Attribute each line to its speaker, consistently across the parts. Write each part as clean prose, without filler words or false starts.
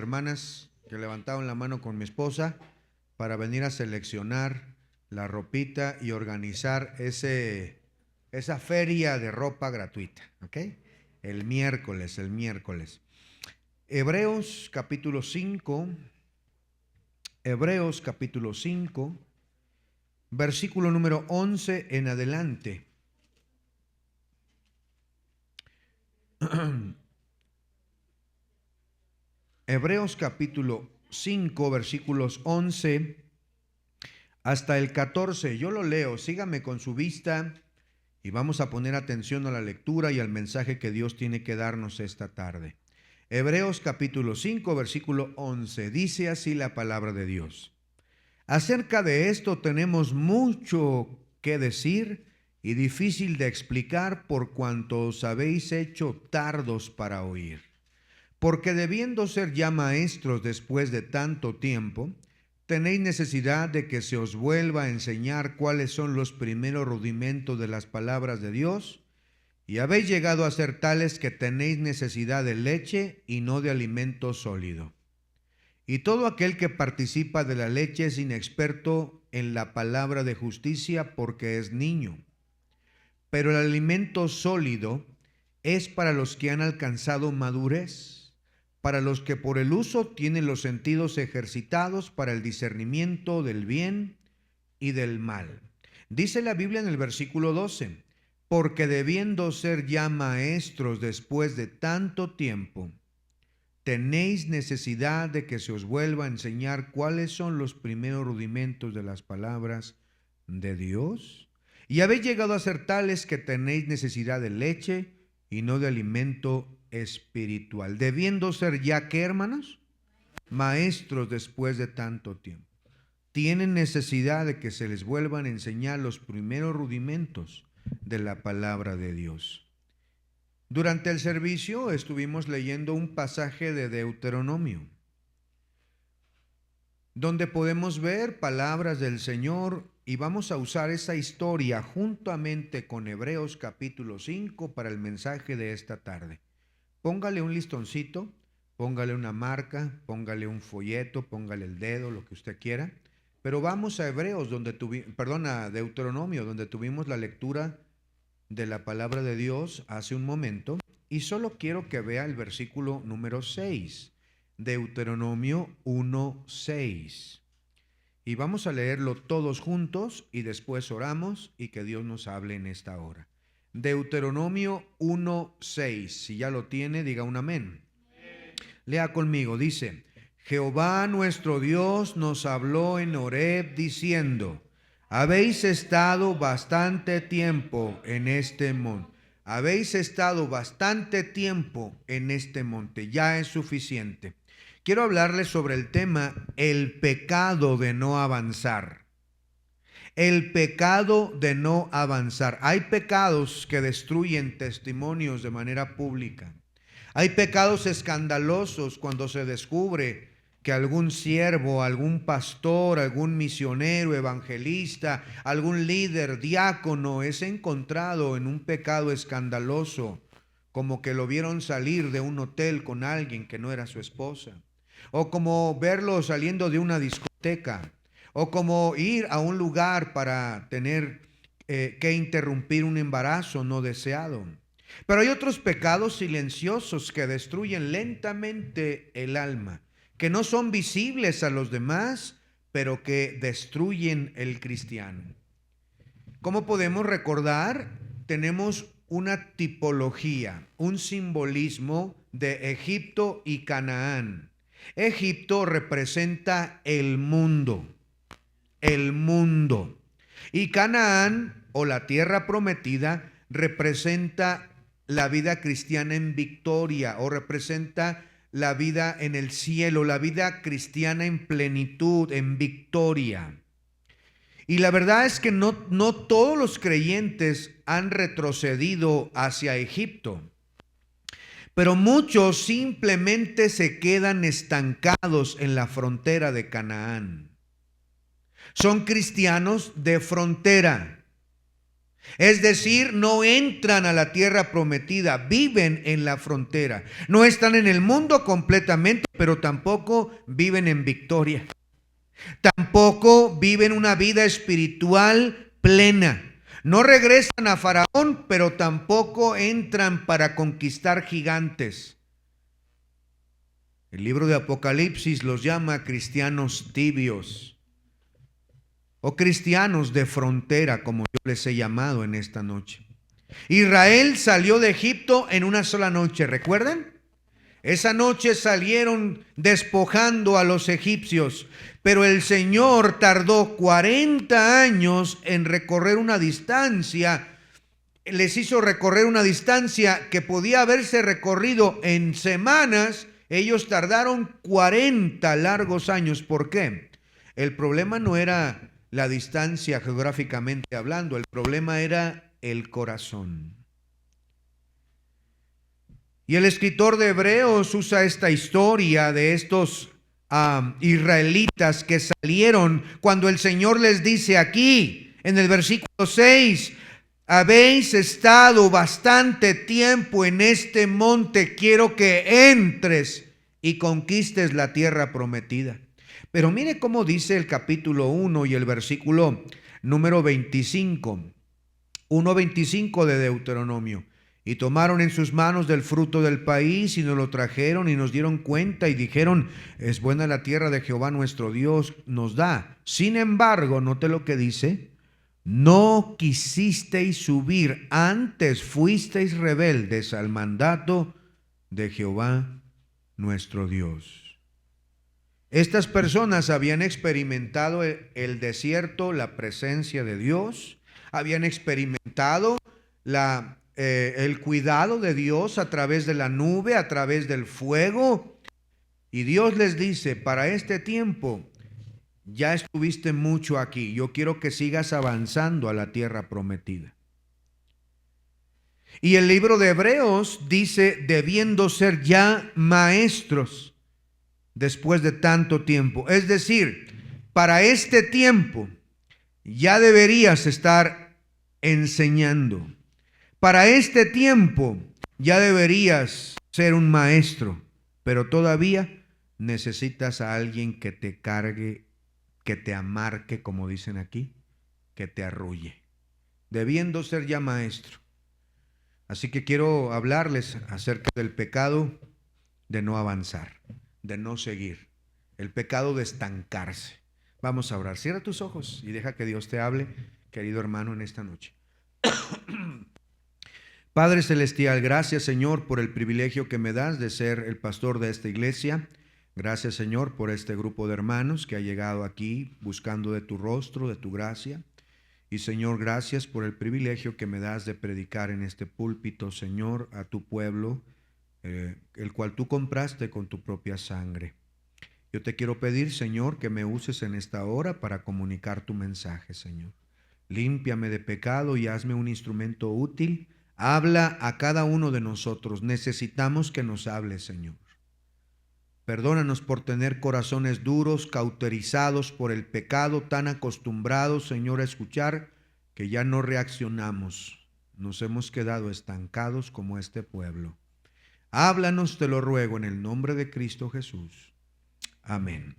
Speaker 1: hermanas que levantaron la mano con mi esposa para venir a seleccionar la ropita y organizar esa feria de ropa gratuita, ¿ok? El miércoles. Hebreos capítulo 5, versículo número 11 en adelante. Hebreos capítulo 5, versículos 11 hasta el 14. Yo lo leo, sígame con su vista y vamos a poner atención a la lectura y al mensaje que Dios tiene que darnos esta tarde. Hebreos capítulo 5, versículo 11. Dice así la palabra de Dios. Acerca de esto tenemos mucho que decir y difícil de explicar por cuanto os habéis hecho tardos para oír. Porque debiendo ser ya maestros después de tanto tiempo, tenéis necesidad de que se os vuelva a enseñar cuáles son los primeros rudimentos de las palabras de Dios, y habéis llegado a ser tales que tenéis necesidad de leche y no de alimento sólido. Y todo aquel que participa de la leche es inexperto en la palabra de justicia porque es niño. Pero el alimento sólido es para los que han alcanzado madurez, para los que por el uso tienen los sentidos ejercitados para el discernimiento del bien y del mal. Dice la Biblia en el versículo 12, porque debiendo ser ya maestros después de tanto tiempo, tenéis necesidad de que se os vuelva a enseñar cuáles son los primeros rudimentos de las palabras de Dios. Y habéis llegado a ser tales que tenéis necesidad de leche y no de alimento espiritual. Debiendo ser ya, ¿qué, hermanos? Maestros después de tanto tiempo. Tienen necesidad de que se les vuelvan a enseñar los primeros rudimentos de la palabra de Dios. Durante el servicio estuvimos leyendo un pasaje de Deuteronomio, donde podemos ver palabras del Señor y vamos a usar esa historia juntamente con Hebreos capítulo 5 para el mensaje de esta tarde. Póngale un listoncito, póngale una marca, póngale un folleto, póngale el dedo, lo que usted quiera. Pero vamos a a Deuteronomio, donde tuvimos la lectura de la palabra de Dios hace un momento, y solo quiero que vea el versículo número 6, Deuteronomio 1:6. Y vamos a leerlo todos juntos y después oramos y que Dios nos hable en esta hora. Deuteronomio 1:6. Si ya lo tiene, diga un amén. Lea conmigo, dice: Jehová nuestro Dios nos habló en Horeb diciendo: habéis estado bastante tiempo en este monte. Habéis estado bastante tiempo en este monte. Ya es suficiente. Quiero hablarles sobre el tema el pecado de no avanzar. El pecado de no avanzar. Hay pecados que destruyen testimonios de manera pública. Hay pecados escandalosos cuando se descubre que algún siervo, algún pastor, algún misionero, evangelista, algún líder, diácono es encontrado en un pecado escandaloso, como que lo vieron salir de un hotel con alguien que no era su esposa, o como verlo saliendo de una discoteca, o como ir a un lugar para tener que interrumpir un embarazo no deseado. Pero hay otros pecados silenciosos que destruyen lentamente el alma, que no son visibles a los demás, pero que destruyen el cristiano. ¿Cómo podemos recordar? Tenemos una tipología, un simbolismo de Egipto y Canaán. Egipto representa el mundo, y Canaán, o la tierra prometida, representa la vida cristiana en victoria, o representa la vida en el cielo, la vida cristiana en plenitud, en victoria. Y la verdad es que no todos los creyentes han retrocedido hacia Egipto, pero muchos simplemente se quedan estancados en la frontera de Canaán. Son cristianos de frontera. Es decir, no entran a la tierra prometida, viven en la frontera. No están en el mundo completamente, pero tampoco viven en victoria. Tampoco viven una vida espiritual plena. No regresan a Faraón, pero tampoco entran para conquistar gigantes. El libro de Apocalipsis los llama cristianos tibios o cristianos de frontera, como yo les he llamado en esta noche. Israel salió de Egipto en una sola noche, ¿recuerdan? Esa noche salieron despojando a los egipcios, pero el Señor tardó 40 años en recorrer una distancia. Les hizo recorrer una distancia que podía haberse recorrido en semanas. Ellos tardaron 40 largos años. ¿Por qué? El problema no era la distancia geográficamente hablando, el problema era el corazón. Y el escritor de Hebreos usa esta historia de estos israelitas que salieron cuando el Señor les dice aquí en el versículo 6: habéis estado bastante tiempo en este monte, quiero que entres y conquistes la tierra prometida. Pero mire cómo dice el capítulo 1 y el versículo número 25, 1:25 de Deuteronomio. Y tomaron en sus manos del fruto del país y nos lo trajeron y nos dieron cuenta y dijeron: es buena la tierra de Jehová nuestro Dios nos da. Sin embargo, note lo que dice: no quisisteis subir, antes fuisteis rebeldes al mandato de Jehová nuestro Dios. Estas personas habían experimentado el desierto, la presencia de Dios, habían experimentado el cuidado de Dios a través de la nube, a través del fuego. Y Dios les dice: para este tiempo ya estuviste mucho aquí, yo quiero que sigas avanzando a la tierra prometida. Y el libro de Hebreos dice: debiendo ser ya maestros después de tanto tiempo. Es decir, para este tiempo ya deberías estar enseñando. Para este tiempo ya deberías ser un maestro, pero todavía necesitas a alguien que te cargue, que te amarque, como dicen aquí, que te arrulle, debiendo ser ya maestro. Así que quiero hablarles acerca del pecado de no avanzar, de no seguir, el pecado de estancarse. Vamos a orar. Cierra tus ojos y deja que Dios te hable, querido hermano, en esta noche. Padre celestial, gracias, Señor, por el privilegio que me das de ser el pastor de esta iglesia. Gracias, Señor, por este grupo de hermanos que ha llegado aquí buscando de tu rostro, de tu gracia. Y, Señor, gracias por el privilegio que me das de predicar en este púlpito, Señor, a tu pueblo, el cual tú compraste con tu propia sangre. Yo te quiero pedir, Señor, que me uses en esta hora para comunicar tu mensaje, Señor. Límpiame de pecado y hazme un instrumento útil. Habla a cada uno de nosotros. Necesitamos que nos hables, Señor. Perdónanos por tener corazones duros, cauterizados por el pecado, tan acostumbrados, Señor, a escuchar que ya no reaccionamos. Nos hemos quedado estancados como este pueblo. Háblanos, te lo ruego, en el nombre de Cristo Jesús. Amén.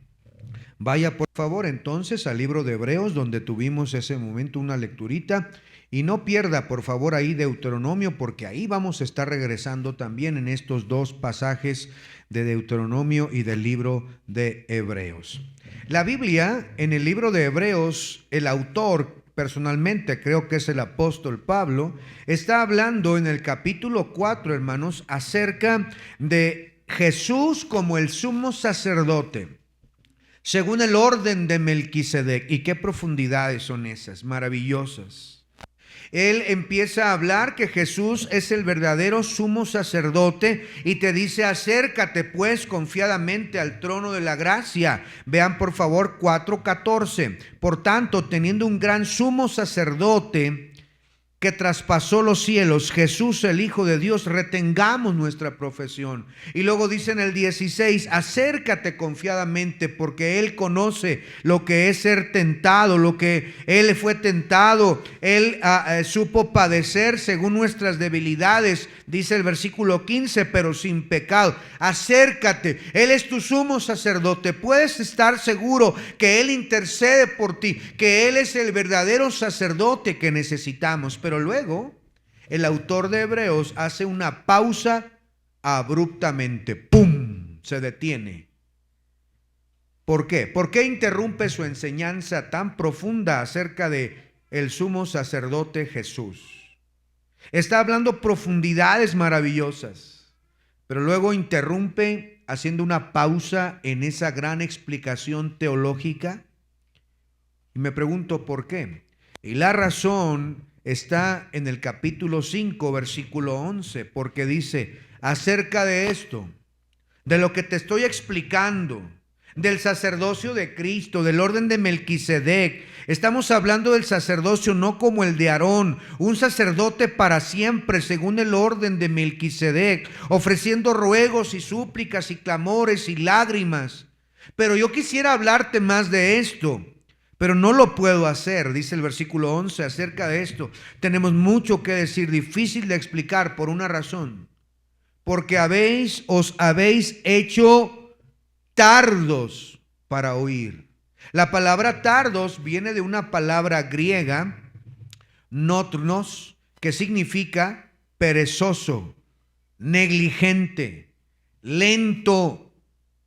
Speaker 1: Vaya por favor entonces al libro de Hebreos, donde tuvimos ese momento una lecturita, y no pierda por favor ahí Deuteronomio, porque ahí vamos a estar regresando también en estos dos pasajes de Deuteronomio y del libro de Hebreos. La Biblia, en el libro de Hebreos, el autor, personalmente creo que es el apóstol Pablo, está hablando en el capítulo 4, hermanos, acerca de Jesús como el sumo sacerdote, según el orden de Melquisedec. Y qué profundidades son esas, maravillosas. Él empieza a hablar que Jesús es el verdadero sumo sacerdote y te dice: acércate pues confiadamente al trono de la gracia. Vean por favor 4:14. Por tanto, teniendo un gran sumo sacerdote que traspasó los cielos, Jesús el Hijo de Dios, retengamos nuestra profesión. Y luego dice en el 16, acércate confiadamente porque Él conoce lo que es ser tentado, lo que Él fue tentado, Él supo padecer según nuestras debilidades, dice el versículo 15, pero sin pecado. Acércate, Él es tu sumo sacerdote, puedes estar seguro que Él intercede por ti, que Él es el verdadero sacerdote que necesitamos. Pero luego el autor de Hebreos hace una pausa abruptamente. ¡Pum! Se detiene. ¿Por qué? ¿Por qué interrumpe su enseñanza tan profunda acerca de el sumo sacerdote Jesús? Está hablando profundidades maravillosas, pero luego interrumpe haciendo una pausa en esa gran explicación teológica. Y me pregunto por qué. Y la razón está en el capítulo 5, versículo 11, porque dice, acerca de esto, de lo que te estoy explicando, del sacerdocio de Cristo, del orden de Melquisedec, estamos hablando del sacerdocio no como el de Aarón, un sacerdote para siempre según el orden de Melquisedec, ofreciendo ruegos y súplicas y clamores y lágrimas. Pero yo quisiera hablarte más de esto, pero no lo puedo hacer, dice el versículo 11 acerca de esto. Tenemos mucho que decir, difícil de explicar por una razón. Porque os habéis hecho tardos para oír. La palabra tardos viene de una palabra griega, notnos, que significa perezoso, negligente, lento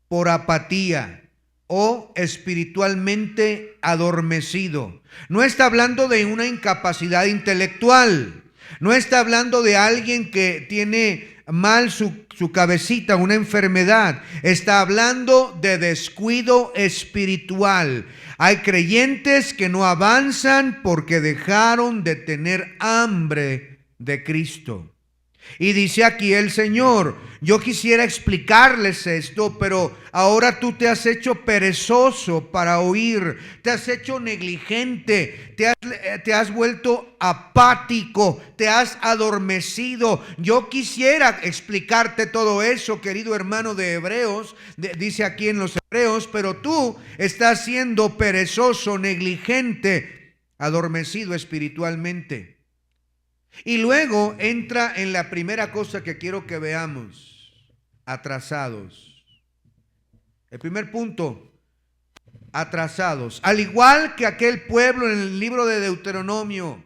Speaker 1: por apatía o espiritualmente adormecido. No está hablando de una incapacidad intelectual. No está hablando de alguien que tiene mal su cabecita, una enfermedad. Está hablando de descuido espiritual. Hay creyentes que no avanzan porque dejaron de tener hambre de Cristo. Y dice aquí el Señor, yo quisiera explicarles esto, pero ahora tú te has hecho perezoso para oír, te has hecho negligente, te has vuelto apático, te has adormecido. Yo quisiera explicarte todo eso, querido hermano de Hebreos, dice aquí en los Hebreos, pero tú estás siendo perezoso, negligente, adormecido espiritualmente. Y luego entra en la primera cosa que quiero que veamos, atrasados. El primer punto, atrasados. Al igual que aquel pueblo en el libro de Deuteronomio,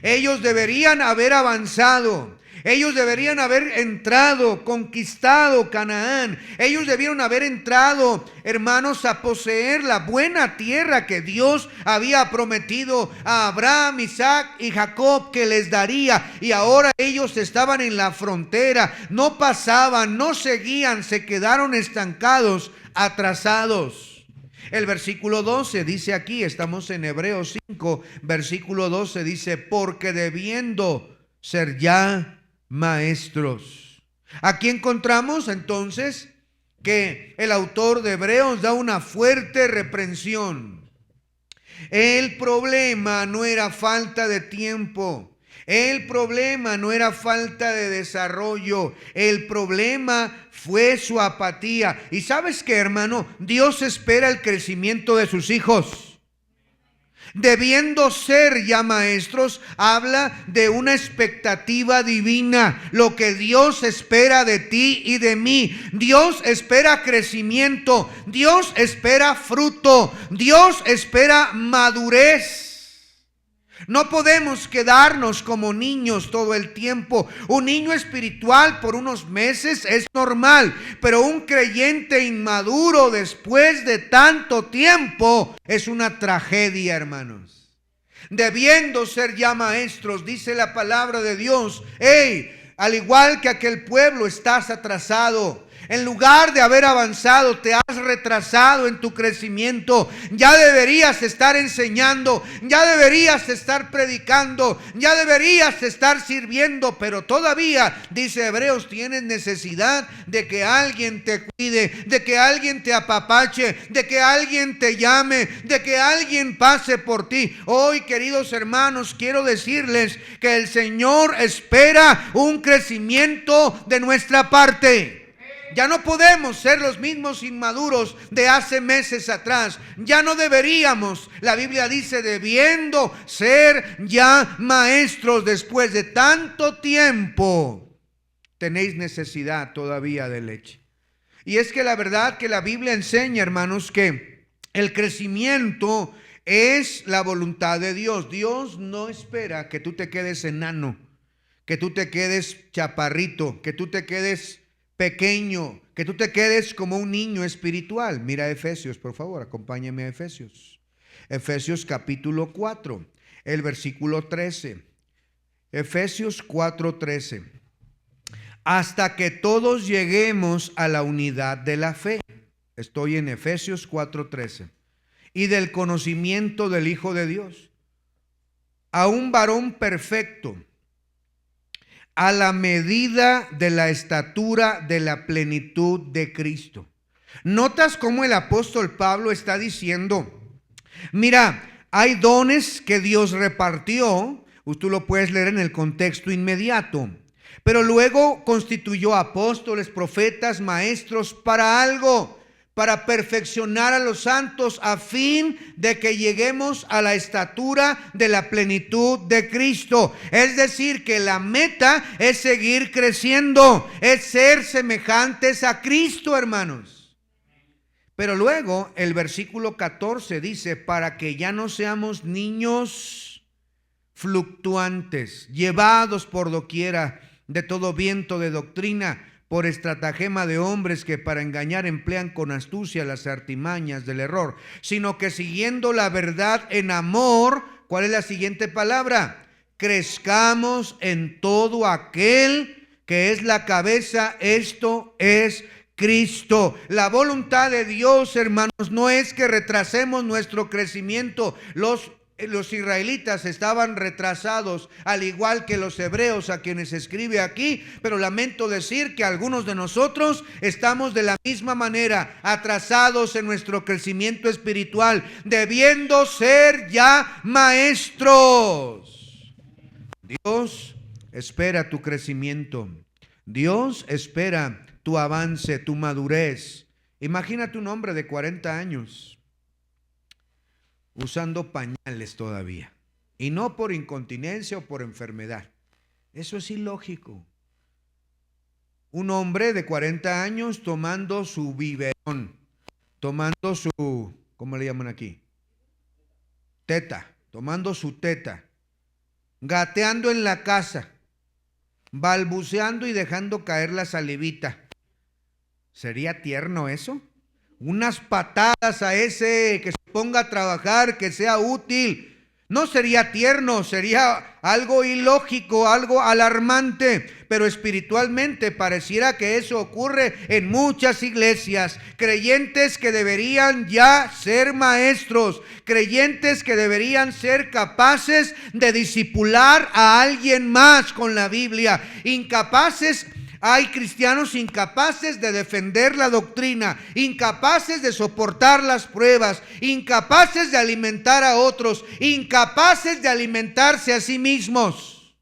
Speaker 1: ellos deberían haber avanzado. Ellos deberían haber entrado, conquistado Canaán. Ellos debieron haber entrado, hermanos, a poseer la buena tierra que Dios había prometido a Abraham, Isaac y Jacob que les daría. Y ahora ellos estaban en la frontera, no pasaban, no seguían, se quedaron estancados, atrasados. El versículo 12 dice aquí, estamos en Hebreos 5, versículo 12 dice, porque debiendo ser ya maestros. Aquí encontramos entonces que el autor de Hebreos da una fuerte reprensión. El problema no era falta de tiempo. El problema no era falta de desarrollo. El problema fue su apatía. Y ¿sabes qué, hermano? Dios espera el crecimiento de sus hijos. Debiendo ser ya maestros, habla de una expectativa divina, lo que Dios espera de ti y de mí. Dios espera crecimiento, Dios espera fruto, Dios espera madurez. No podemos quedarnos como niños todo el tiempo. Un niño espiritual por unos meses es normal, pero un creyente inmaduro después de tanto tiempo es una tragedia, hermanos. Debiendo ser ya maestros, dice la palabra de Dios, al igual que aquel pueblo estás atrasado. En lugar de haber avanzado, te has retrasado en tu crecimiento. Ya deberías estar enseñando, ya deberías estar predicando, ya deberías estar sirviendo, pero todavía, dice Hebreos, tienes necesidad de que alguien te cuide, de que alguien te apapache, de que alguien te llame, de que alguien pase por ti. Hoy, queridos hermanos, quiero decirles que el Señor espera un crecimiento de nuestra parte. Ya no podemos ser los mismos inmaduros de hace meses atrás. Ya no deberíamos, la Biblia dice, debiendo ser ya maestros después de tanto tiempo. Tenéis necesidad todavía de leche. Y es que la verdad que la Biblia enseña, hermanos, que el crecimiento es la voluntad de Dios. Dios no espera que tú te quedes enano, que tú te quedes chaparrito, que tú te quedes pequeño, que tú te quedes como un niño espiritual. Mira Efesios, por favor, acompáñame a Efesios. Efesios capítulo 4, el versículo 13. Efesios 4:13. Hasta que todos lleguemos a la unidad de la fe. Estoy en Efesios 4:13. Y del conocimiento del Hijo de Dios, a un varón perfecto, a la medida de la estatura de la plenitud de Cristo. ¿Notas cómo el apóstol Pablo está diciendo? Mira, hay dones que Dios repartió, tú lo puedes leer en el contexto inmediato, pero luego constituyó apóstoles, profetas, maestros para algo, para perfeccionar a los santos a fin de que lleguemos a la estatura de la plenitud de Cristo. Es decir, que la meta es seguir creciendo, es ser semejantes a Cristo, hermanos. Pero luego el versículo 14 dice, para que ya no seamos niños fluctuantes, llevados por doquiera de todo viento de doctrina, por estratagema de hombres que para engañar emplean con astucia las artimañas del error, sino que siguiendo la verdad en amor, ¿cuál es la siguiente palabra? Crezcamos en todo aquel que es la cabeza, esto es Cristo. La voluntad de Dios, hermanos, no es que retrasemos nuestro crecimiento. Los israelitas estaban retrasados, al igual que los hebreos a quienes escribe aquí, pero lamento decir que algunos de nosotros estamos de la misma manera, atrasados en nuestro crecimiento espiritual, debiendo ser ya maestros. Dios espera tu crecimiento. Dios espera tu avance, tu madurez. Imagínate un hombre de 40 años usando pañales todavía, y no por incontinencia o por enfermedad. Eso es ilógico. Un hombre de 40 años tomando su biberón, tomando su, ¿cómo le llaman aquí? Teta, tomando su teta, gateando en la casa, balbuceando y dejando caer la salivita. ¿Sería tierno eso? Unas patadas a ese que se ponga a trabajar, que sea útil. No sería tierno, sería algo ilógico, algo alarmante, pero espiritualmente pareciera que eso ocurre en muchas iglesias. Creyentes que deberían ya ser maestros, creyentes que deberían ser capaces de discipular a alguien más con la Biblia, incapaces. Hay cristianos incapaces de defender la doctrina, incapaces de soportar las pruebas, incapaces de alimentar a otros, incapaces de alimentarse a sí mismos.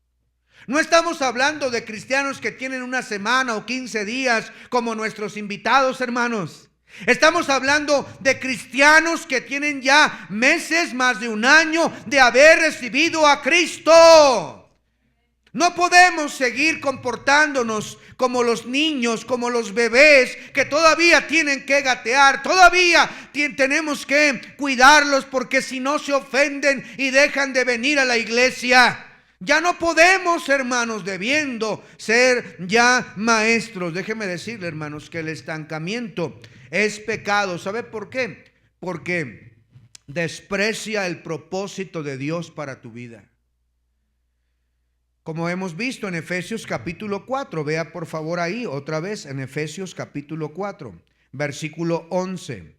Speaker 1: No estamos hablando de cristianos que tienen una semana o 15 días como nuestros invitados, hermanos. Estamos hablando de cristianos que tienen ya meses, más de un año de haber recibido a Cristo. No podemos seguir comportándonos como los niños, como los bebés que todavía tienen que gatear, todavía tenemos que cuidarlos porque si no se ofenden y dejan de venir a la iglesia. Ya no podemos, hermanos, debiendo ser ya maestros. Déjeme decirle, hermanos, que el estancamiento es pecado. ¿Sabe por qué? Porque desprecia el propósito de Dios para tu vida. Como hemos visto en Efesios capítulo 4, vea por favor ahí otra vez en Efesios capítulo 4, versículo 11.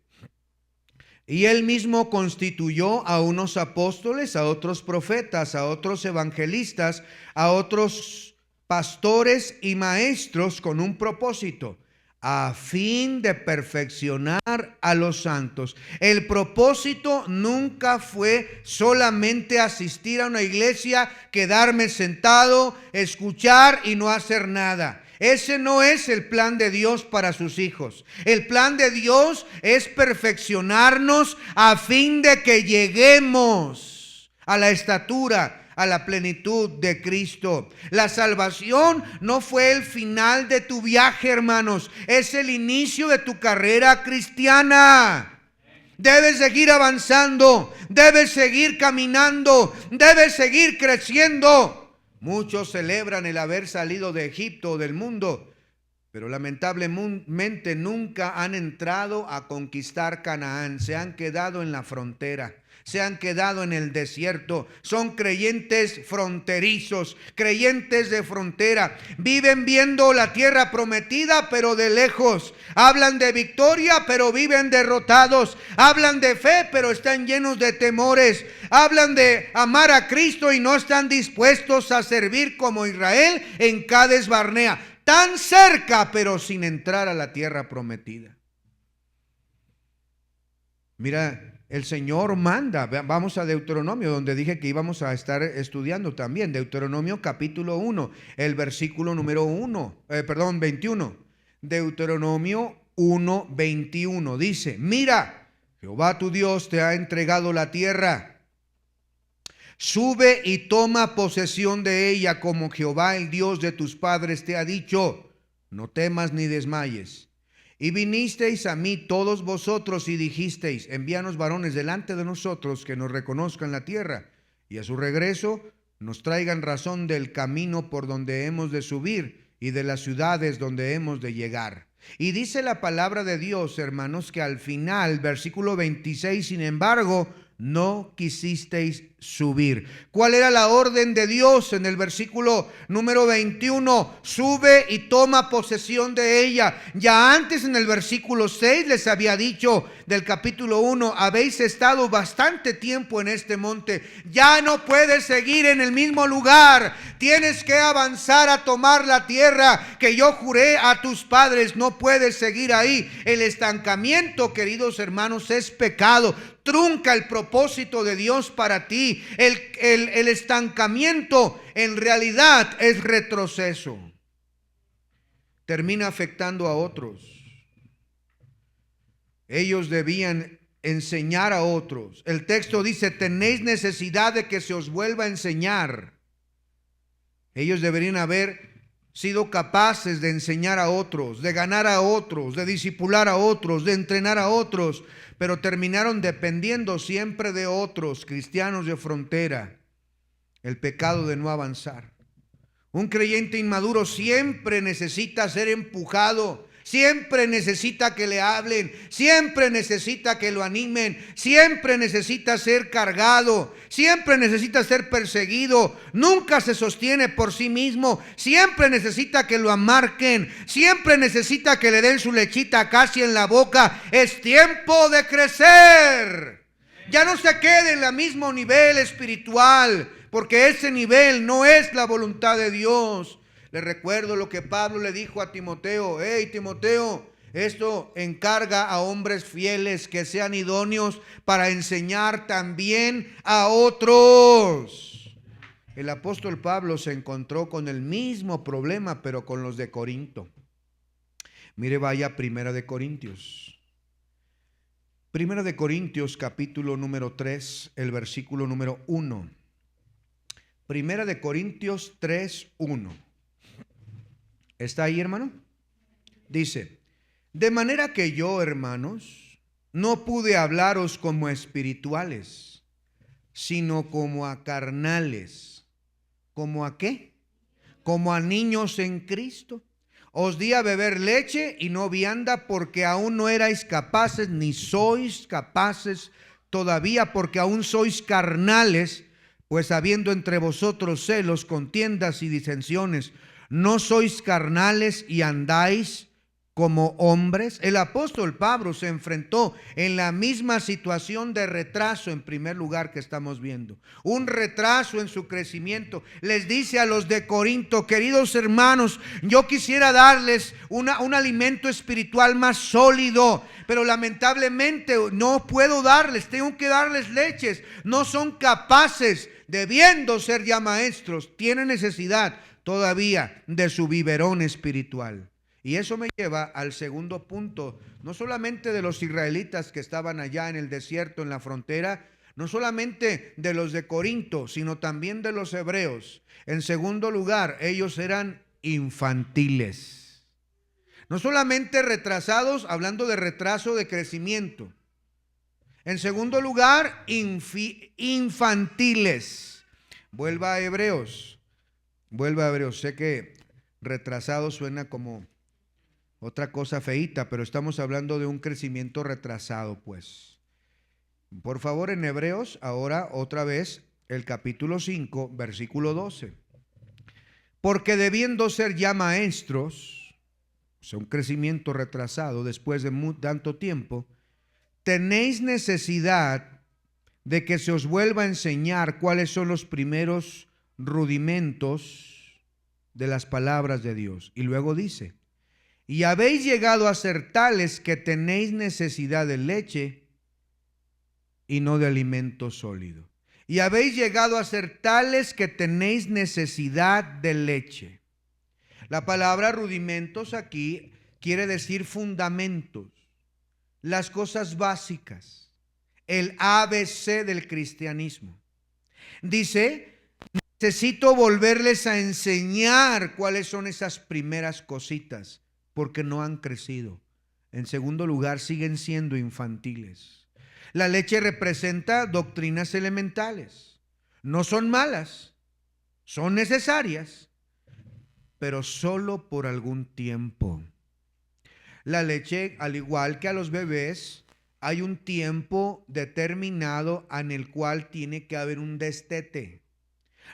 Speaker 1: Y él mismo constituyó a unos apóstoles, a otros profetas, a otros evangelistas, a otros pastores y maestros con un propósito, a fin de perfeccionar a los santos. El propósito nunca fue solamente asistir a una iglesia, quedarme sentado, escuchar y no hacer nada. Ese no es el plan de Dios para sus hijos. El plan de Dios es perfeccionarnos a fin de que lleguemos a la estatura, a la plenitud de Cristo. La salvación no fue el final de tu viaje, hermanos. Es el inicio de tu carrera cristiana. Debes seguir avanzando, debes seguir caminando, debes seguir creciendo. Muchos celebran el haber salido de Egipto o del mundo, pero lamentablemente nunca han entrado a conquistar Canaán. Se han quedado en la frontera, se han quedado en el desierto. Son creyentes fronterizos, creyentes de frontera. Viven viendo la tierra prometida, pero de lejos. Hablan de victoria, pero viven derrotados. Hablan de fe, pero están llenos de temores. Hablan de amar a Cristo y no están dispuestos a servir como Israel en Cades Barnea. Tan cerca, pero sin entrar a la tierra prometida. Mira, el Señor manda. Vamos a Deuteronomio, donde dije que íbamos a estar estudiando también. Deuteronomio capítulo 1, el versículo número 21. Deuteronomio 1, 21 dice: mira, Jehová tu Dios te ha entregado la tierra. Sube y toma posesión de ella, como Jehová el Dios de tus padres te ha dicho. No temas ni desmayes. Y vinisteis a mí todos vosotros y dijisteis: envíanos varones delante de nosotros que nos reconozcan la tierra, y a su regreso nos traigan razón del camino por donde hemos de subir y de las ciudades donde hemos de llegar. Y dice la palabra de Dios, hermanos, que al final, versículo 26, sin embargo, no quisisteis subir. ¿Cuál era la orden de Dios en el versículo número 21? Sube y toma posesión de ella. Ya antes en el versículo 6 les había dicho del capítulo 1: habéis estado bastante tiempo en este monte, ya no puedes seguir en el mismo lugar, tienes que avanzar a tomar la tierra que yo juré a tus padres. No puedes seguir ahí. El estancamiento, queridos hermanos, es pecado. Trunca el propósito de Dios para ti. El estancamiento en realidad es retroceso. Termina afectando a otros. Ellos debían enseñar a otros. El texto dice: tenéis necesidad de que se os vuelva a enseñar. Ellos deberían haber sido capaces de enseñar a otros, de ganar a otros, de discipular a otros, de entrenar a otros, pero terminaron dependiendo siempre de otros, cristianos de frontera. El pecado de no avanzar. Un creyente inmaduro siempre necesita ser empujado, siempre necesita que le hablen, siempre necesita que lo animen, siempre necesita ser cargado, siempre necesita ser perseguido. Nunca se sostiene por sí mismo, siempre necesita que lo amarquen, siempre necesita que le den su lechita casi en la boca. Es tiempo de crecer. Ya no se quede en el mismo nivel espiritual, porque ese nivel no es la voluntad de Dios. Le recuerdo lo que Pablo le dijo a Timoteo: hey Timoteo, esto encarga a hombres fieles que sean idóneos para enseñar también a otros. El apóstol Pablo se encontró con el mismo problema, pero con los de Corinto. Mire, vaya Primera de Corintios. Primera de Corintios capítulo número 3, el versículo número 1. Primera de Corintios 3, 1. ¿Está ahí, hermano? Dice: de manera que yo, hermanos, no pude hablaros como a espirituales, sino como a carnales. ¿Como a qué? Como a niños en Cristo. Os di a beber leche y no vianda, porque aún no erais capaces, ni sois capaces todavía, porque aún sois carnales. Pues habiendo entre vosotros celos, contiendas y disensiones, ¿no sois carnales y andáis como hombres? El apóstol Pablo se enfrentó en la misma situación de retraso, en primer lugar, que estamos viendo. Un retraso en su crecimiento. Les dice a los de Corinto: queridos hermanos, yo quisiera darles un alimento espiritual más sólido, pero lamentablemente no puedo darles, tengo que darles leches. No son capaces, debiendo ser ya maestros, tienen necesidad todavía de su biberón espiritual. Y eso me lleva al segundo punto, no solamente de los israelitas que estaban allá en el desierto, en la frontera, no solamente de los de Corinto, sino también de los hebreos. En segundo lugar, ellos eran infantiles. No solamente retrasados, hablando de retraso de crecimiento. En segundo lugar, infantiles. Vuelva a Hebreos. Sé que retrasado suena como otra cosa feíta, pero estamos hablando de un crecimiento retrasado, pues. Por favor, en Hebreos, ahora otra vez, el capítulo 5, versículo 12. Porque debiendo ser ya maestros, o sea, un crecimiento retrasado después de tanto tiempo, tenéis necesidad de que se os vuelva a enseñar cuáles son los primeros rudimentos de las palabras de Dios. Y luego dice: y habéis llegado a ser tales que tenéis necesidad de leche y no de alimento sólido. Y habéis llegado a ser tales que tenéis necesidad de leche. La palabra rudimentos aquí quiere decir fundamentos, las cosas básicas, el ABC del cristianismo. Dice: necesito volverles a enseñar cuáles son esas primeras cositas, porque no han crecido. En segundo lugar, siguen siendo infantiles. La leche representa doctrinas elementales. No son malas, son necesarias, pero solo por algún tiempo. La leche, al igual que a los bebés, hay un tiempo determinado en el cual tiene que haber un destete.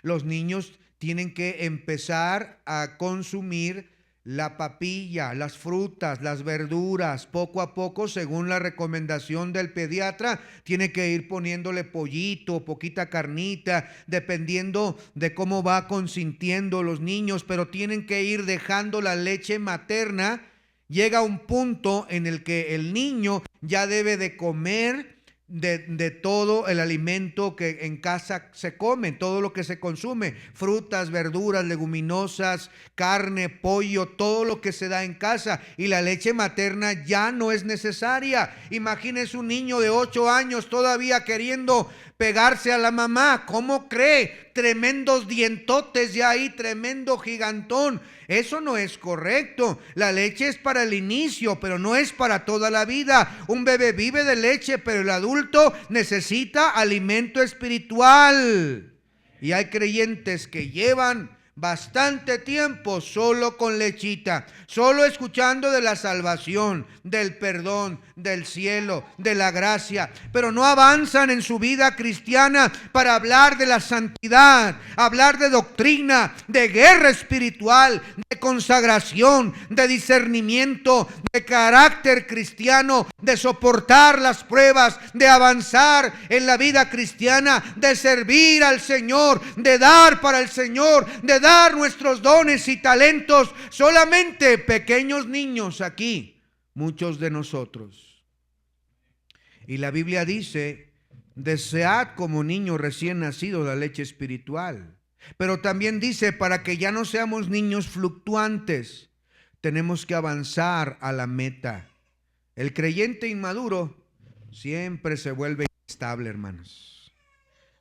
Speaker 1: Los niños tienen que empezar a consumir la papilla, las frutas, las verduras, poco a poco, según la recomendación del pediatra. Tiene que ir poniéndole pollito, poquita carnita, dependiendo de cómo va consintiendo los niños, pero tienen que ir dejando la leche materna. Llega un punto en el que el niño ya debe de comer de todo el alimento que en casa se come, todo lo que se consume, frutas, verduras, leguminosas, carne, pollo, todo lo que se da en casa, y la leche materna ya no es necesaria. Imagínese un niño de 8 años todavía queriendo pegarse a la mamá. ¿Cómo cree? Tremendos dientotes ya ahí, tremendo gigantón. Eso no es correcto. La leche es para el inicio, pero no es para toda la vida. Un bebé vive de leche, pero el adulto necesita alimento espiritual. Y hay creyentes que llevan bastante tiempo solo con lechita, solo escuchando de la salvación, del perdón, del cielo, de la gracia, pero no avanzan en su vida cristiana para hablar de la santidad, hablar de doctrina, de guerra espiritual, de consagración, de discernimiento, de carácter cristiano, de soportar las pruebas, de avanzar en la vida cristiana, de servir al Señor, de dar para el Señor, de dar nuestros dones y talentos. Solamente pequeños niños aquí, muchos de nosotros. Y la Biblia dice: desead como niño recién nacido la leche espiritual. Pero también dice: para que ya no seamos niños fluctuantes, tenemos que avanzar a la meta. El creyente inmaduro siempre se vuelve inestable, hermanos.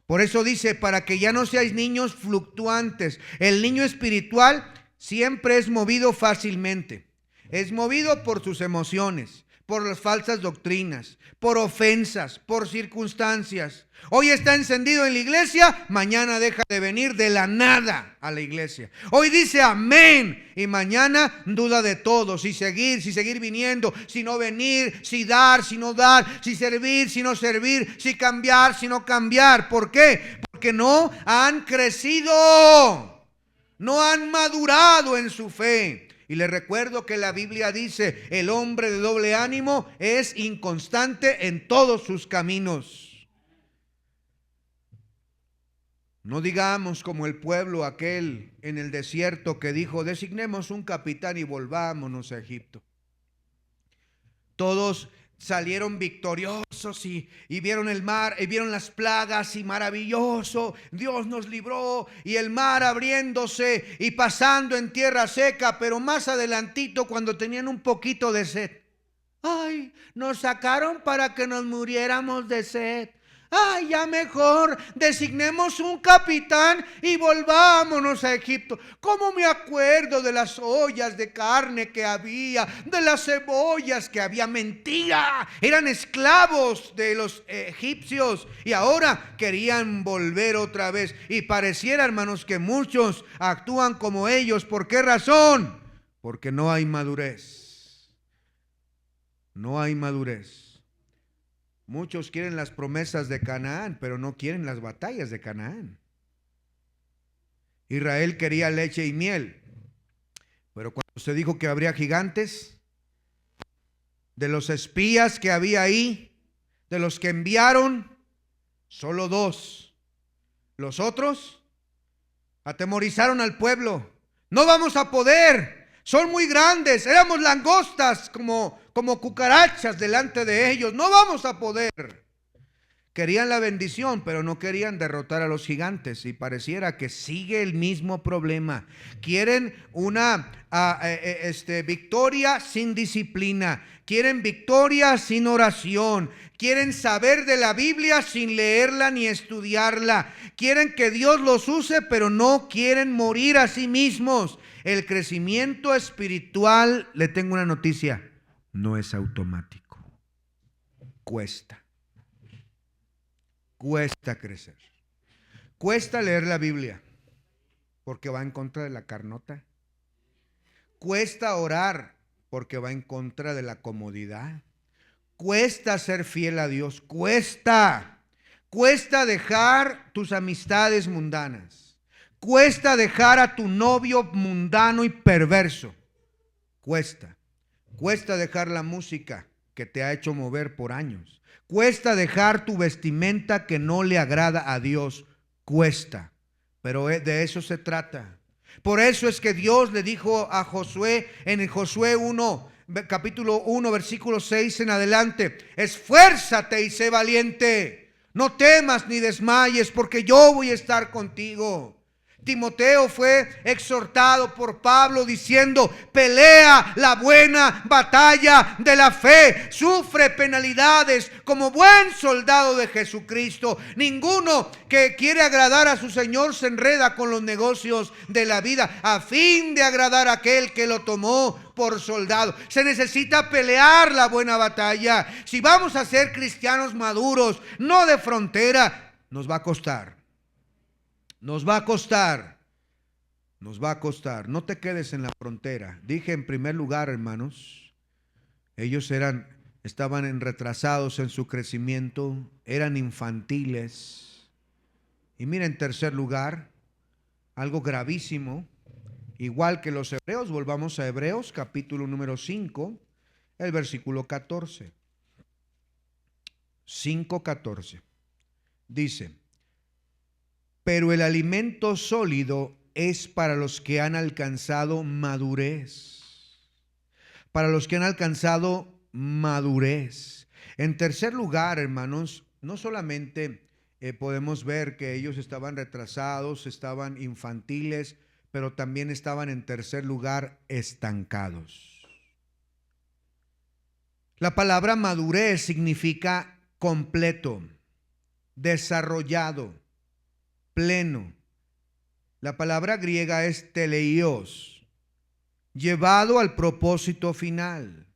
Speaker 1: Por eso dice: para que ya no seáis niños fluctuantes. El niño espiritual siempre es movido fácilmente. Es movido por sus emociones, por las falsas doctrinas, por ofensas, por circunstancias. Hoy está encendido en la iglesia, mañana deja de venir de la nada a la iglesia. Hoy dice amén y mañana duda de todo, si seguir viniendo, si no venir, si dar, si no dar, si servir, si no servir, si cambiar, si no cambiar. ¿Por qué? Porque porque no han crecido, no han madurado en su fe. Y les recuerdo que la Biblia dice, el hombre de doble ánimo es inconstante en todos sus caminos. No digamos como el pueblo aquel en el desierto que dijo, designemos un capitán y volvámonos a Egipto. Todos salieron victoriosos y vieron el mar y vieron las plagas y maravilloso, Dios nos libró y el mar abriéndose y pasando en tierra seca, pero más adelantito cuando tenían un poquito de sed, ay, nos sacaron para que nos muriéramos de sed. Ay, ya mejor designemos un capitán y volvámonos a Egipto. ¿Cómo me acuerdo de las ollas de carne que había, de las cebollas que había? Mentira, eran esclavos de los egipcios y ahora querían volver otra vez. Y pareciera, hermanos, que muchos actúan como ellos. ¿Por qué razón? Porque no hay madurez. No hay madurez. Muchos quieren las promesas de Canaán, pero no quieren las batallas de Canaán. Israel quería leche y miel, pero cuando se dijo que habría gigantes, de los espías que había ahí, de los que enviaron, solo 2. Los otros atemorizaron al pueblo. No vamos a poder, son muy grandes, éramos langostas como cucarachas delante de ellos, no vamos a poder. Querían la bendición, pero no querían derrotar a los gigantes, y pareciera que sigue el mismo problema. Quieren una victoria sin disciplina, quieren victoria sin oración, quieren saber de la Biblia sin leerla ni estudiarla, quieren que Dios los use, pero no quieren morir a sí mismos. El crecimiento espiritual, le tengo una noticia, no es automático. Cuesta crecer. Cuesta leer la Biblia porque va en contra de la carnota. Cuesta orar porque va en contra de la comodidad. Cuesta ser fiel a Dios. Cuesta dejar tus amistades mundanas. Cuesta dejar a tu novio mundano y perverso. Cuesta dejar la música que te ha hecho mover por años. Cuesta dejar tu vestimenta que no le agrada a Dios. Cuesta, pero de eso se trata. Por eso es que Dios le dijo a Josué en el Josué 1, capítulo 1, versículo 6 en adelante: esfuérzate y sé valiente, no temas ni desmayes, porque yo voy a estar contigo. Timoteo fue exhortado por Pablo diciendo: pelea la buena batalla de la fe, sufre penalidades como buen soldado de Jesucristo. Ninguno que quiere agradar a su Señor se enreda con los negocios de la vida a fin de agradar a aquel que lo tomó por soldado. Se necesita pelear la buena batalla. Si vamos a ser cristianos maduros, no de frontera, nos va a costar. Nos va a costar. No te quedes en la frontera. Dije en primer lugar, hermanos, ellos estaban retrasados en su crecimiento, eran infantiles. Y mira, en tercer lugar, algo gravísimo, igual que los hebreos. Volvamos a Hebreos, capítulo número 5, el versículo 14. 5:14. Dice: pero el alimento sólido es para los que han alcanzado madurez. Para los que han alcanzado madurez. En tercer lugar, hermanos, no solamente podemos ver que ellos estaban retrasados, estaban infantiles, pero también estaban en tercer lugar estancados. La palabra madurez significa completo, desarrollado, pleno. La palabra griega es teleios, llevado al propósito final.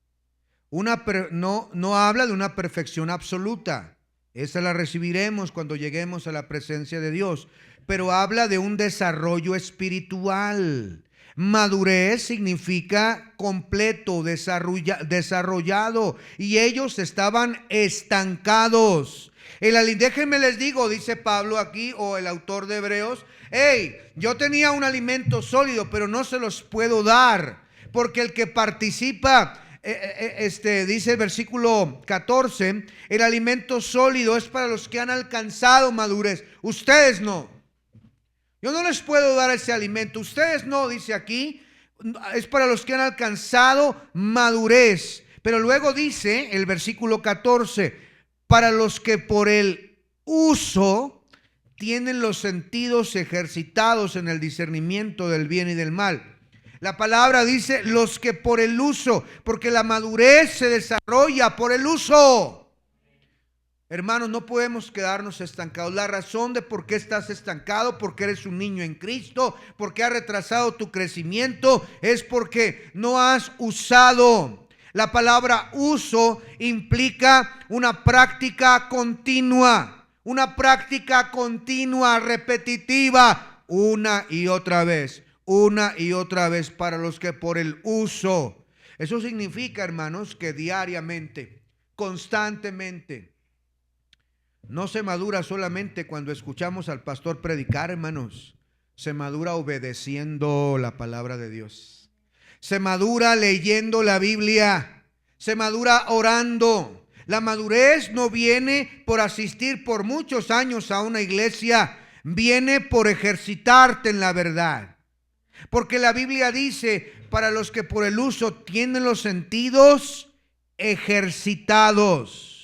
Speaker 1: No habla de una perfección absoluta, esa la recibiremos cuando lleguemos a la presencia de Dios, pero habla de un desarrollo espiritual. Madurez significa completo, desarrollado, y ellos estaban estancados. Déjenme les digo, dice Pablo aquí, o el autor de Hebreos, yo tenía un alimento sólido, pero no se los puedo dar, porque el que participa, dice el versículo 14, el alimento sólido es para los que han alcanzado madurez. Ustedes no. Yo no les puedo dar ese alimento. Ustedes no, dice aquí, es para los que han alcanzado madurez. Pero luego dice el versículo 14, para los que por el uso tienen los sentidos ejercitados en el discernimiento del bien y del mal. La palabra dice los que por el uso, porque la madurez se desarrolla por el uso. Hermanos, no podemos quedarnos estancados. La razón de por qué estás estancado, porque eres un niño en Cristo, porque ha retrasado tu crecimiento, es porque no has usado. La palabra uso implica una práctica continua, repetitiva, una y otra vez para los que por el uso. Eso significa, hermanos, que diariamente, constantemente. No se madura solamente cuando escuchamos al pastor predicar, hermanos. Se madura obedeciendo la palabra de Dios. Se madura leyendo la Biblia. Se madura orando. La madurez no viene por asistir por muchos años a una iglesia. Viene por ejercitarte en la verdad. Porque la Biblia dice, para los que por el uso tienen los sentidos ejercitados.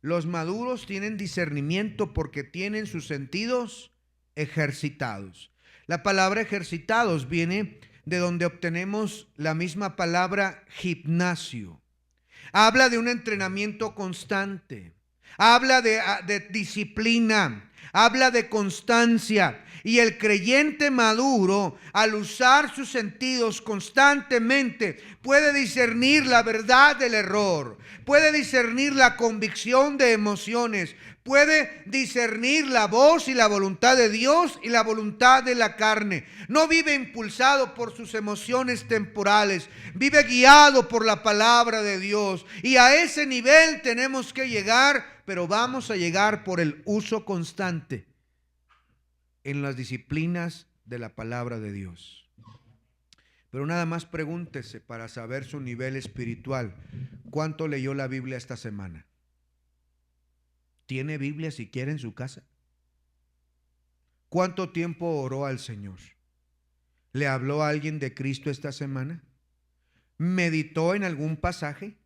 Speaker 1: Los maduros tienen discernimiento porque tienen sus sentidos ejercitados. La palabra ejercitados viene de donde obtenemos la misma palabra gimnasio. Habla de un entrenamiento constante. Habla de disciplina. Habla de constancia. Y el creyente maduro, al usar sus sentidos constantemente, puede discernir la verdad del error, puede discernir la convicción de emociones, puede discernir la voz y la voluntad de Dios y la voluntad de la carne. No vive impulsado por sus emociones temporales, vive guiado por la palabra de Dios. Y a ese nivel tenemos que llegar, pero vamos a llegar por el uso constante en las disciplinas de la palabra de Dios. Pero nada más pregúntese para saber su nivel espiritual. ¿Cuánto leyó la Biblia esta semana? ¿Tiene Biblia siquiera en su casa? ¿Cuánto tiempo oró al Señor? ¿Le habló a alguien de Cristo esta semana? ¿Meditó en algún pasaje?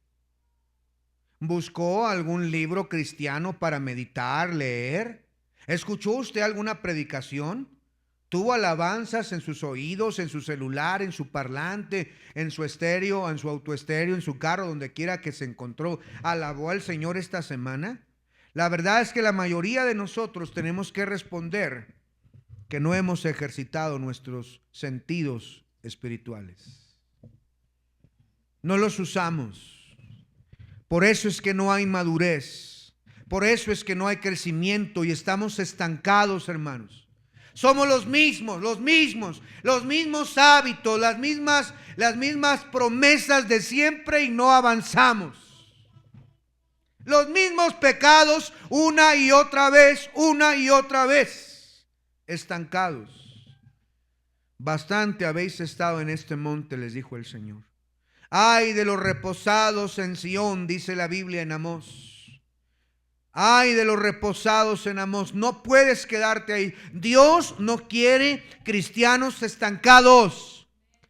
Speaker 1: ¿Buscó algún libro cristiano para meditar, leer? ¿Escuchó usted alguna predicación? ¿Tuvo alabanzas en sus oídos, en su celular, en su parlante, en su estéreo, en su autoestéreo, en su carro, donde quiera que se encontró? ¿Alabó al Señor esta semana? La verdad es que la mayoría de nosotros tenemos que responder que no hemos ejercitado nuestros sentidos espirituales. No los usamos. Por eso es que no hay madurez. Por eso es que no hay crecimiento y estamos estancados, hermanos. Somos los mismos hábitos, las mismas promesas de siempre y no avanzamos. Los mismos pecados una y otra vez, estancados. Bastante habéis estado en este monte, les dijo el Señor. Ay de los reposados en Sión, dice la Biblia en Amós. Ay de los reposados en Amós. No puedes quedarte ahí. Dios no quiere cristianos estancados,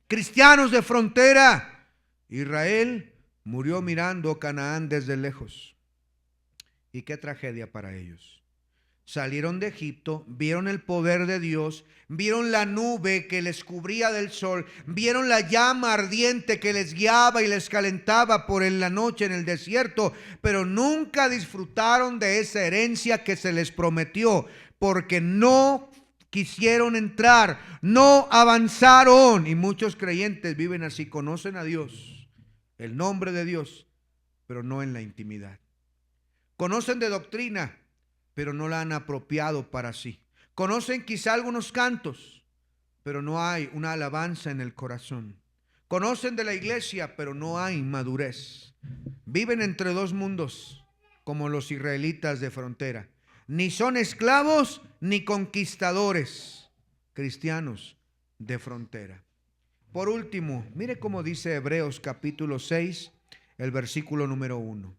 Speaker 1: cristianos de frontera. Israel murió mirando Canaán desde lejos. Y qué tragedia para ellos. Salieron de Egipto, vieron el poder de Dios, vieron la nube que les cubría del sol, vieron la llama ardiente que les guiaba y les calentaba por la noche en el desierto, pero nunca disfrutaron de esa herencia que se les prometió, porque no quisieron entrar, no avanzaron. Y muchos creyentes viven así, conocen a Dios, el nombre de Dios, pero no en la intimidad. Conocen de doctrina, pero no la han apropiado para sí. Conocen quizá algunos cantos, pero no hay una alabanza en el corazón. Conocen de la iglesia, pero no hay madurez. Viven entre dos mundos. como los israelitas de frontera. Ni son esclavos ni conquistadores, cristianos de frontera. Por último, mire cómo dice Hebreos capítulo 6, el versículo número 1.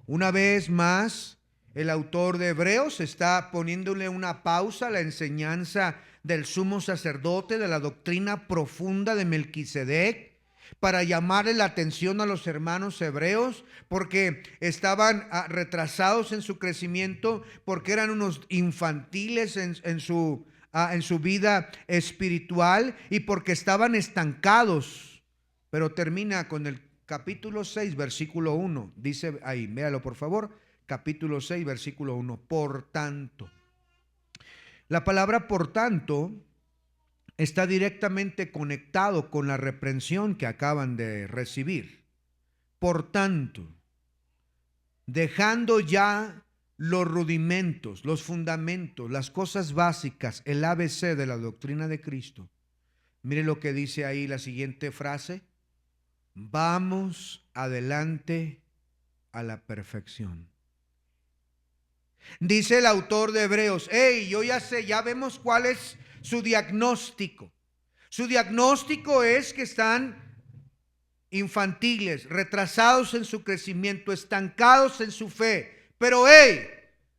Speaker 1: Una vez más, el autor de Hebreos está poniéndole una pausa a la enseñanza del sumo sacerdote, de la doctrina profunda de Melquisedec, para llamarle la atención a los hermanos hebreos, porque estaban retrasados en su crecimiento, porque eran unos infantiles en su vida espiritual y porque estaban estancados. Pero termina con el capítulo 6, versículo 1. Dice ahí, véalo por favor, capítulo 6, versículo 1. Por tanto. La palabra por tanto está directamente conectado con la reprensión que acaban de recibir. Por tanto, dejando ya los rudimentos, los fundamentos, las cosas básicas, el ABC de la doctrina de Cristo. Mire lo que dice ahí la siguiente frase: vamos adelante a la perfección. Dice el autor de Hebreos, yo ya sé, ya vemos cuál es su diagnóstico. Su diagnóstico es que están infantiles, retrasados en su crecimiento, estancados en su fe. Pero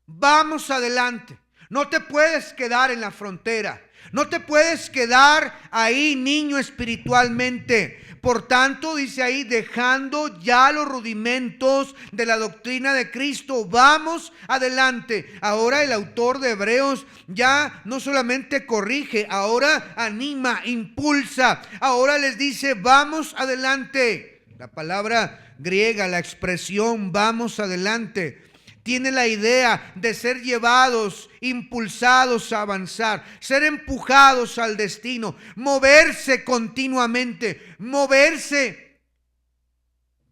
Speaker 1: vamos adelante. No te puedes quedar en la frontera. No te puedes quedar ahí, niño, espiritualmente. Por tanto, dice ahí, dejando ya los rudimentos de la doctrina de Cristo, vamos adelante. Ahora el autor de Hebreos ya no solamente corrige, ahora anima, impulsa. Ahora les dice, vamos adelante. La palabra griega, la expresión vamos adelante, tiene la idea de ser llevados, impulsados a avanzar, ser empujados al destino, moverse continuamente, moverse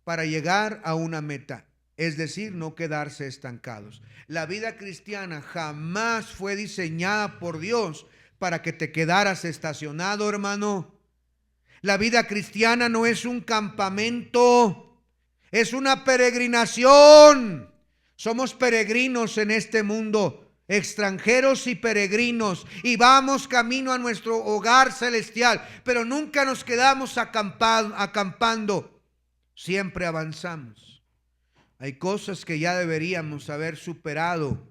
Speaker 1: para llegar a una meta, es decir, no quedarse estancados. La vida cristiana jamás fue diseñada por Dios para que te quedaras estacionado, hermano. La vida cristiana no es un campamento, es una peregrinación. Somos peregrinos en este mundo, extranjeros y peregrinos, y vamos camino a nuestro hogar celestial, pero nunca nos quedamos acampando, siempre avanzamos. Hay cosas que ya deberíamos haber superado,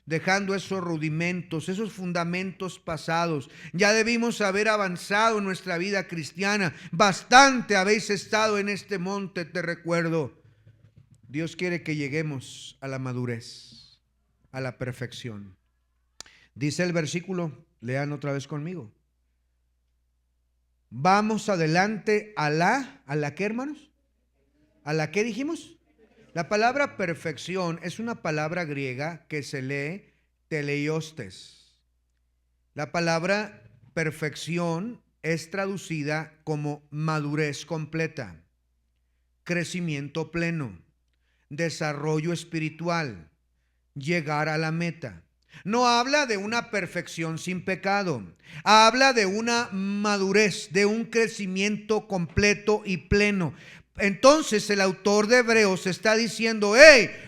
Speaker 1: dejando esos rudimentos, esos fundamentos pasados. Ya debimos haber avanzado en nuestra vida cristiana. Bastante habéis estado en este monte, te recuerdo. Dios quiere que lleguemos a la madurez, a la perfección. Dice el versículo, lean otra vez conmigo. Vamos adelante a la ¿qué, hermanos? ¿A la qué dijimos? La palabra perfección es una palabra griega que se lee teleiostes. La palabra perfección es traducida como madurez completa, crecimiento pleno, desarrollo espiritual, llegar a la meta. No habla de una perfección sin pecado, habla de una madurez, de un crecimiento completo y pleno. Entonces el autor de Hebreos está diciendo,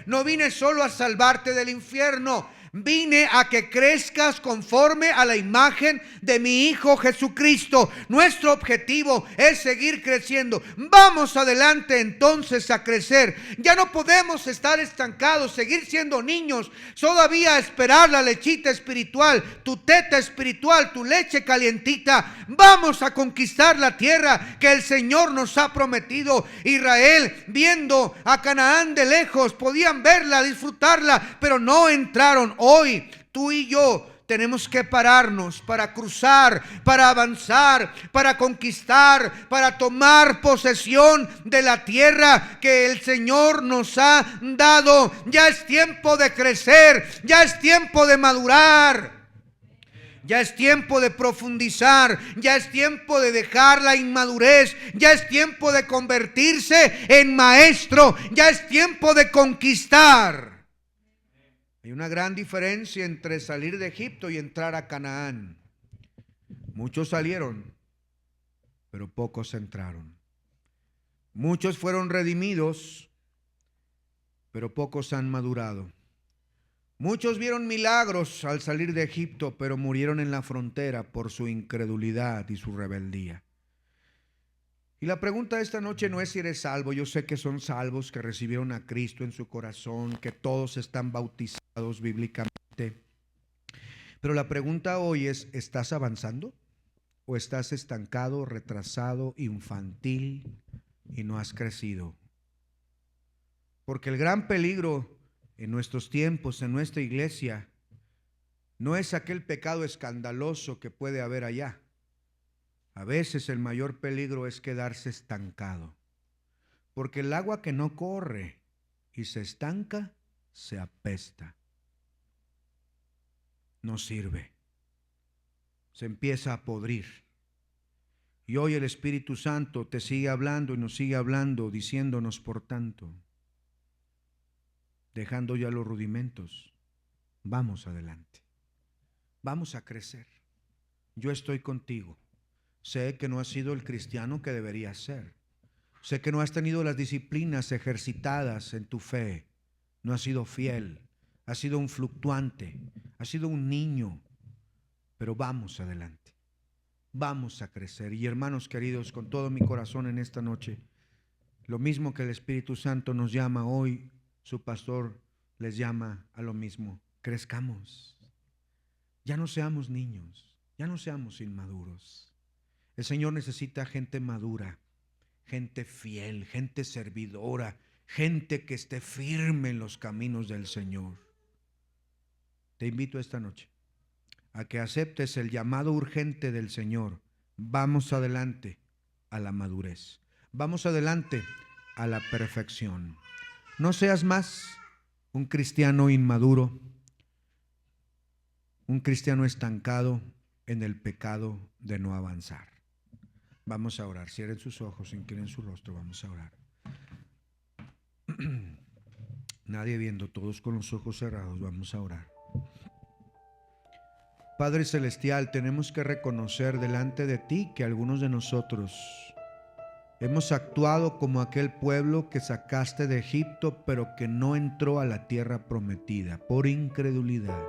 Speaker 1: no vine solo a salvarte del infierno, vine a que crezcas conforme a la imagen de mi Hijo Jesucristo. Nuestro objetivo es seguir creciendo. Vamos adelante entonces a crecer. Ya no podemos estar estancados, seguir siendo niños, todavía esperar la lechita espiritual, tu teta espiritual, tu leche calientita. Vamos a conquistar la tierra que el Señor nos ha prometido. Israel, viendo a Canaán de lejos, podían verla, disfrutarla, pero no entraron. Hoy tú y yo tenemos que pararnos para cruzar, para avanzar, para conquistar, para tomar posesión de la tierra que el Señor nos ha dado. Ya es tiempo de crecer, ya es tiempo de madurar. Ya es tiempo de profundizar, ya es tiempo de dejar la inmadurez, ya es tiempo de convertirse en maestro, ya es tiempo de conquistar. Hay una gran diferencia entre salir de Egipto y entrar a Canaán. Muchos salieron, pero pocos entraron. Muchos fueron redimidos, pero pocos han madurado. Muchos vieron milagros al salir de Egipto, pero murieron en la frontera por su incredulidad y su rebeldía. Y la pregunta de esta noche no es si eres salvo. Yo sé que son salvos, que recibieron a Cristo en su corazón, que todos están bautizados bíblicamente. Pero la pregunta hoy es, ¿estás avanzando? ¿O estás estancado, retrasado, infantil y no has crecido? Porque el gran peligro en nuestros tiempos, en nuestra iglesia, no es aquel pecado escandaloso que puede haber allá. A veces el mayor peligro es quedarse estancado, porque el agua que no corre y se estanca, se apesta. No sirve. Se empieza a podrir. Y hoy el Espíritu Santo te sigue hablando y nos sigue hablando, diciéndonos por tanto, dejando ya los rudimentos, vamos adelante. Vamos a crecer. Yo estoy contigo. Sé que no has sido el cristiano que deberías ser. Sé que no has tenido las disciplinas ejercitadas en tu fe. No has sido fiel. Has sido un fluctuante. Has sido un niño. Pero vamos adelante. Vamos a crecer. Y hermanos queridos, con todo mi corazón en esta noche, lo mismo que el Espíritu Santo nos llama hoy, su pastor les llama a lo mismo. Crezcamos. Ya no seamos niños. Ya no seamos inmaduros. El Señor necesita gente madura, gente fiel, gente servidora, gente que esté firme en los caminos del Señor. Te invito esta noche a que aceptes el llamado urgente del Señor. Vamos adelante a la madurez. Vamos adelante a la perfección. No seas más un cristiano inmaduro, un cristiano estancado en el pecado de no avanzar. Vamos a orar. Cierren sus ojos, inclinen su rostro. Vamos a orar. Nadie viendo, todos con los ojos cerrados. Vamos a orar. Padre Celestial, tenemos que reconocer delante de ti que algunos de nosotros hemos actuado como aquel pueblo que sacaste de Egipto, pero que no entró a la tierra prometida por incredulidad.